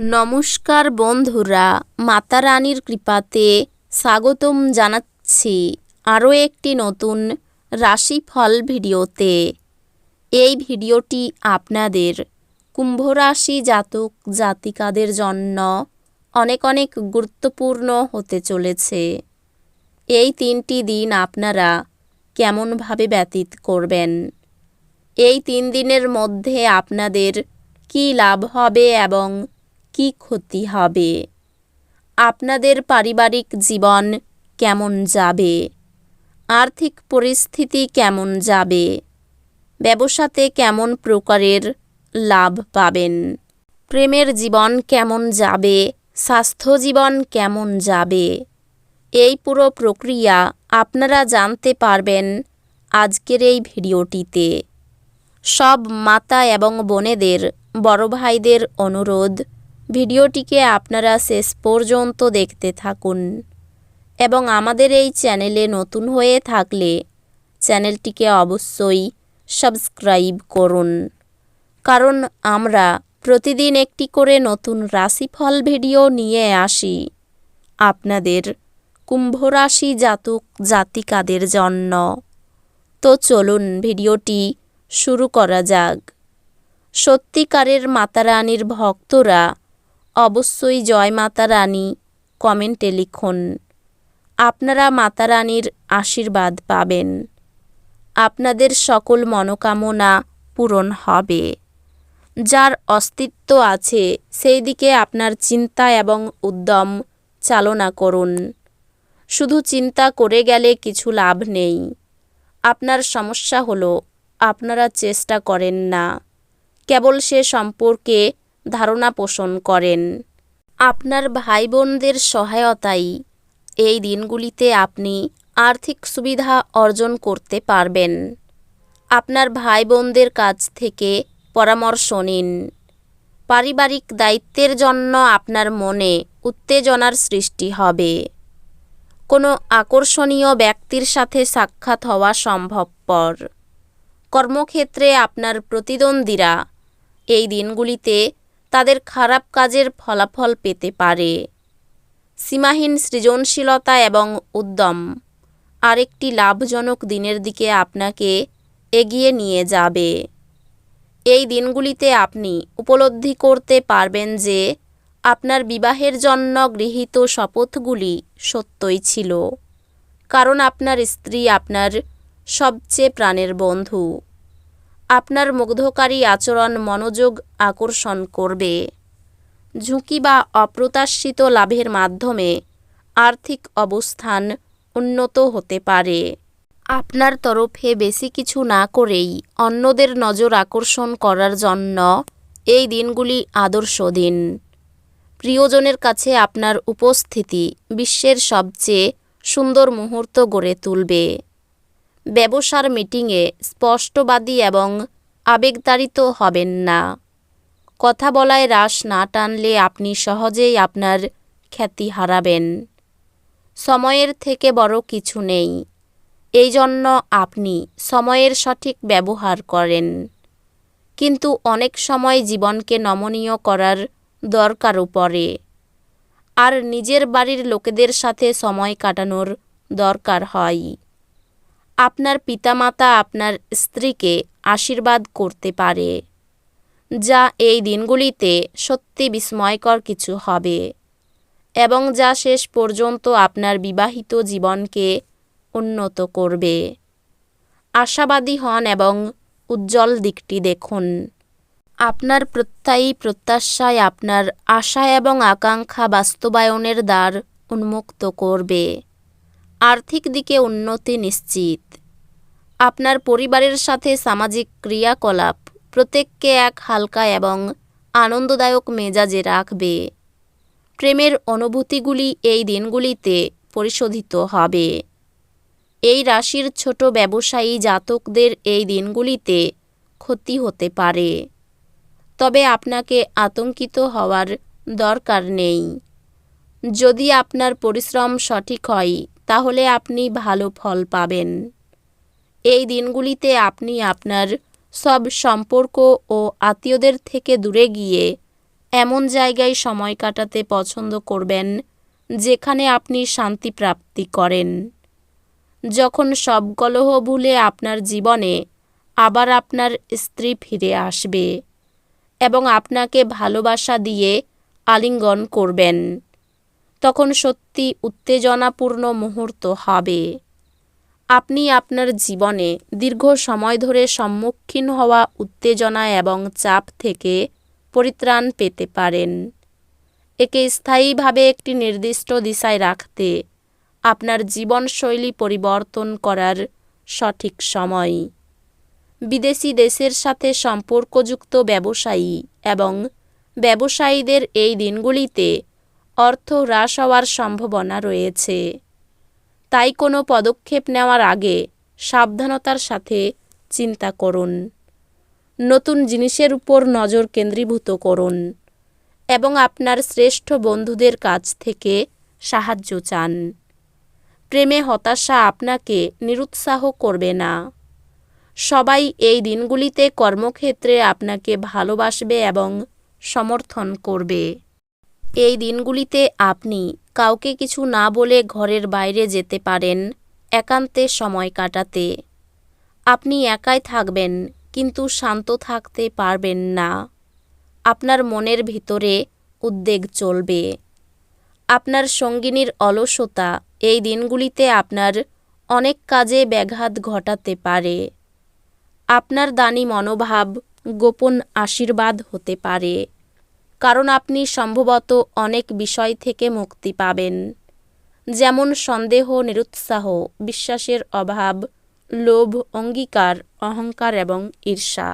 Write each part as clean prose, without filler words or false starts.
নমস্কার বন্ধুরা, মাতা রানীর কৃপাতে স্বাগতম জানাচ্ছি আরও একটি নতুন রাশিফল ভিডিওতে। এই ভিডিওটি আপনাদের কুম্ভ রাশি জাতক জাতিকাদের জন্য অনেক অনেক গুরুত্বপূর্ণ হতে চলেছে। এই 3টি দিন আপনারা কেমনভাবে ব্যতীত করবেন, এই 3 দিনের মধ্যে আপনাদের কী লাভ হবে এবং কি ক্ষতি হবে, আপনাদের পারিবারিক জীবন কেমন যাবে, আর্থিক পরিস্থিতি কেমন যাবে, ব্যবসাতে কেমন প্রকারের লাভ পাবেন, প্রেমের জীবন কেমন যাবে, স্বাস্থ্য জীবন কেমন যাবে, এই পুরো প্রক্রিয়া আপনারা জানতে পারবেন আজকের এই ভিডিওটিতে। সব মাতা এবং বোনেদের, বড় ভাইদের অনুরোধ, ভিডিওটিকে আপনারা শেষ পর্যন্ত দেখতে থাকুন এবং আমাদের এই চ্যানেলে নতুন হয়ে থাকলে চ্যানেলটিকে অবশ্যই সাবস্ক্রাইব করুন, কারণ আমরা প্রতিদিন একটি করে নতুন রাশিফল ভিডিও নিয়ে আসি আপনাদের কুম্ভ রাশি জাতক জাতিকাদের জন্য। তো চলুন ভিডিওটি শুরু করা যাক। সত্যিকারের মাতা রানীর ভক্তরা অবশ্যই জয় মাতা রানী কমেন্টে লিখুন। আপনারা মাতা রানীর আশীর্বাদ পাবেন, আপনাদের সকল মনোকামনা পূরণ হবে। যার অস্তিত্ব আছে সেই দিকে আপনার চিন্তা এবং উদ্যম চালনা করুন। শুধু চিন্তা করে গেলে কিছু লাভ নেই। আপনার সমস্যা হলো আপনারা চেষ্টা করেন না, কেবল সে সম্পর্কে ধারণা পোষণ করেন। আপনার ভাই বোনদের সহায়তায় এই দিনগুলিতে আপনি আর্থিক সুবিধা অর্জন করতে পারবেন। আপনার ভাই বোনদের কাছ থেকে পরামর্শ নিন। পারিবারিক দায়িত্বের জন্য আপনার মনে উত্তেজনার সৃষ্টি হবে। কোনো আকর্ষণীয় ব্যক্তির সাথে সাক্ষাৎ হওয়া সম্ভবপর। কর্মক্ষেত্রে আপনার প্রতিদ্বন্দ্বীরা এই দিনগুলিতে তাদের খারাপ কাজের ফলাফল পেতে পারে। সীমাহীন সৃজনশীলতা এবং উদ্যম আরেকটি লাভজনক দিনের দিকে আপনাকে এগিয়ে নিয়ে যাবে। এই দিনগুলিতে আপনি উপলব্ধি করতে পারবেন যে আপনার বিবাহের জন্য গৃহীত শপথগুলি সত্যই ছিল, কারণ আপনার স্ত্রী আপনার সবচেয়ে প্রাণের বন্ধু। আপনার মুগ্ধকারী আচরণ মনোযোগ আকর্ষণ করবে। ঝুঁকি বা অপ্রত্যাশিত লাভের মাধ্যমে আর্থিক অবস্থান উন্নত হতে পারে। আপনার তরফে বেশি কিছু না করেই অন্যদের নজর আকর্ষণ করার জন্য এই দিনগুলি আদর্শ দিন। প্রিয়জনের কাছে আপনার উপস্থিতি বিশ্বের সবচেয়ে সুন্দর মুহূর্ত গড়ে তুলবে। ব্যবসার মিটিংয়ে স্পষ্টবাদী এবং আবেগতাড়িত হবেন না। কথা বলায় রাশ না টানলে আপনি সহজেই আপনার খ্যাতি হারাবেন। সময়ের থেকে বড় কিছু নেই, এই জন্য আপনি সময়ের সঠিক ব্যবহার করেন। কিন্তু অনেক সময় জীবনকে নমনীয় করার দরকারও পড়ে, আর নিজের বাড়ির লোকেদের সাথে সময় কাটানোর দরকার হয়। আপনার পিতামাতা আপনার স্ত্রীকে আশীর্বাদ করতে পারে, যা এই দিনগুলিতে সত্যি বিস্ময়কর কিছু হবে এবং যা শেষ পর্যন্ত আপনার বিবাহিত জীবনকে উন্নত করবে। আশাবাদী হন এবং উজ্জ্বল দিকটি দেখুন। আপনার প্রত্যয়ী প্রত্যাশায় আপনার আশা এবং আকাঙ্ক্ষা বাস্তবায়নের দ্বার উন্মুক্ত করবে। আর্থিক দিকে উন্নতি নিশ্চিত। আপনার পরিবারের সাথে সামাজিক ক্রিয়াকলাপ প্রত্যেককে এক হালকা এবং আনন্দদায়ক মেজাজে রাখবে। প্রেমের অনুভূতিগুলি এই দিনগুলিতে পরিশোধিত হবে। এই রাশির ছোট ব্যবসায়ী জাতকদের এই দিনগুলিতে ক্ষতি হতে পারে, তবে আপনাকে আতঙ্কিত হওয়ার দরকার নেই। যদি আপনার পরিশ্রম সঠিক হয় তাহলে আপনি ভালো ফল পাবেন। এই দিনগুলিতে আপনি আপনার সব সম্পর্ক ও আত্মীয়দের থেকে দূরে গিয়ে এমন জায়গায় সময় কাটাতে পছন্দ করবেন যেখানে আপনি শান্তি প্রাপ্তি করেন। যখন সব কলহ ভুলে আপনার জীবনে আবার আপনার স্ত্রী ফিরে আসবে এবং আপনাকে ভালোবাসা দিয়ে আলিঙ্গন করবেন, তখন সত্যি উত্তেজনাপূর্ণ মুহূর্ত হবে। আপনি আপনার জীবনে দীর্ঘ সময় ধরে সম্মুখীন হওয়া উত্তেজনা এবং চাপ থেকে পরিত্রাণ পেতে পারেন। একে স্থায়ীভাবে একটি নির্দিষ্ট দিশায় রাখতে আপনার জীবনশৈলী পরিবর্তন করার সঠিক সময়। বিদেশি দেশের সাথে সম্পর্কযুক্ত ব্যবসায়ী এবং ব্যবসায়ীদের এই দিনগুলিতে অর্থ হ্রাস হওয়ার সম্ভাবনা রয়েছে। তাই কোনো পদক্ষেপ নেওয়ার আগে সাবধানতার সাথে চিন্তা করুন। নতুন জিনিসের উপর নজর কেন্দ্রীভূত করুন এবং আপনার শ্রেষ্ঠ বন্ধুদের কাছ থেকে সাহায্য চান। প্রেমে হতাশা আপনাকে নিরুৎসাহ করবে না। সবাই এই দিনগুলিতে কর্মক্ষেত্রে আপনাকে ভালোবাসবে এবং সমর্থন করবে। এই দিনগুলিতে আপনি কাউকে কিছু না বলে ঘরের বাইরে যেতে পারেন একান্তে সময় কাটাতে। আপনি একাই থাকবেন কিন্তু শান্ত থাকতে পারবেন না। আপনার মনের ভিতরে উদ্বেগ চলবে। আপনার সঙ্গিনীর অলসতা এই দিনগুলিতে আপনার অনেক কাজে ব্যাঘাত ঘটাতে পারে। আপনার দানী মনোভাব গোপন আশীর্বাদ হতে পারে, কারণ আপনি সম্ভবত অনেক বিষয় থেকে মুক্তি পাবেন, যেমন সন্দেহ, নিরুৎসাহ, বিশ্বাসের অভাব, লোভ, অঙ্গীকার, অহংকার এবং ঈর্ষা।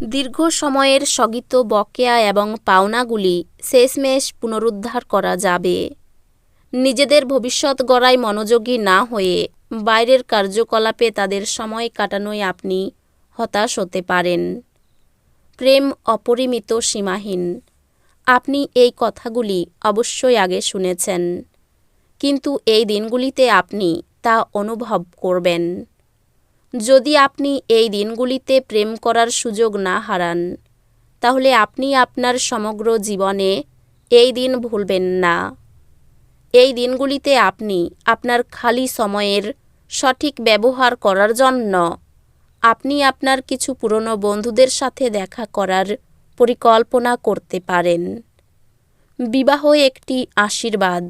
দীর্ঘ সময়ের স্থগিত বকেয়া এবং পাওনাগুলি শেষমেশ পুনরুদ্ধার করা যাবে। নিজেদের ভবিষ্যৎ গড়ায় মনোযোগী না হয়ে বাইরের কার্যকলাপে তাদের সময় কাটানোয় আপনি হতাশ হতে পারেন। প্রেম অপরিমিত, সীমাহীন। আপনি এই কথাগুলি অবশ্যই আগে শুনেছেন, কিন্তু এই দিনগুলিতে আপনি তা অনুভব করবেন। যদি আপনি এই দিনগুলিতে প্রেম করার সুযোগ না হারান, তাহলে আপনি আপনার সমগ্র জীবনে এই দিন ভুলবেন না। এই দিনগুলিতে আপনি আপনার খালি সময়ের সঠিক ব্যবহার করার জন্য আপনি আপনার কিছু পুরনো বন্ধুদের সাথে দেখা করার পরিকল্পনা করতে পারেন। বিবাহ একটি আশীর্বাদ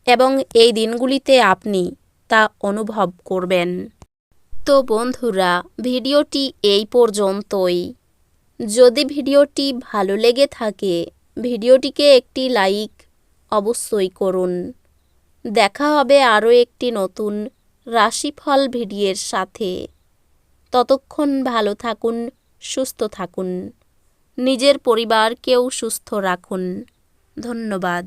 এবং এই দিনগুলিতে আপনি তা অনুভব করবেন। তো বন্ধুরা, ভিডিওটি এই পর্যন্তই। যদি ভিডিওটি ভালো লেগে থাকে, ভিডিওটিকে একটি লাইক অবশ্যই করুন। দেখা হবে আরও একটি নতুন রাশিফল ভিডিওর সাথে। ততক্ষণ ভালো থাকুন, সুস্থ থাকুন, নিজের পরিবারকেও সুস্থ রাখুন। ধন্যবাদ।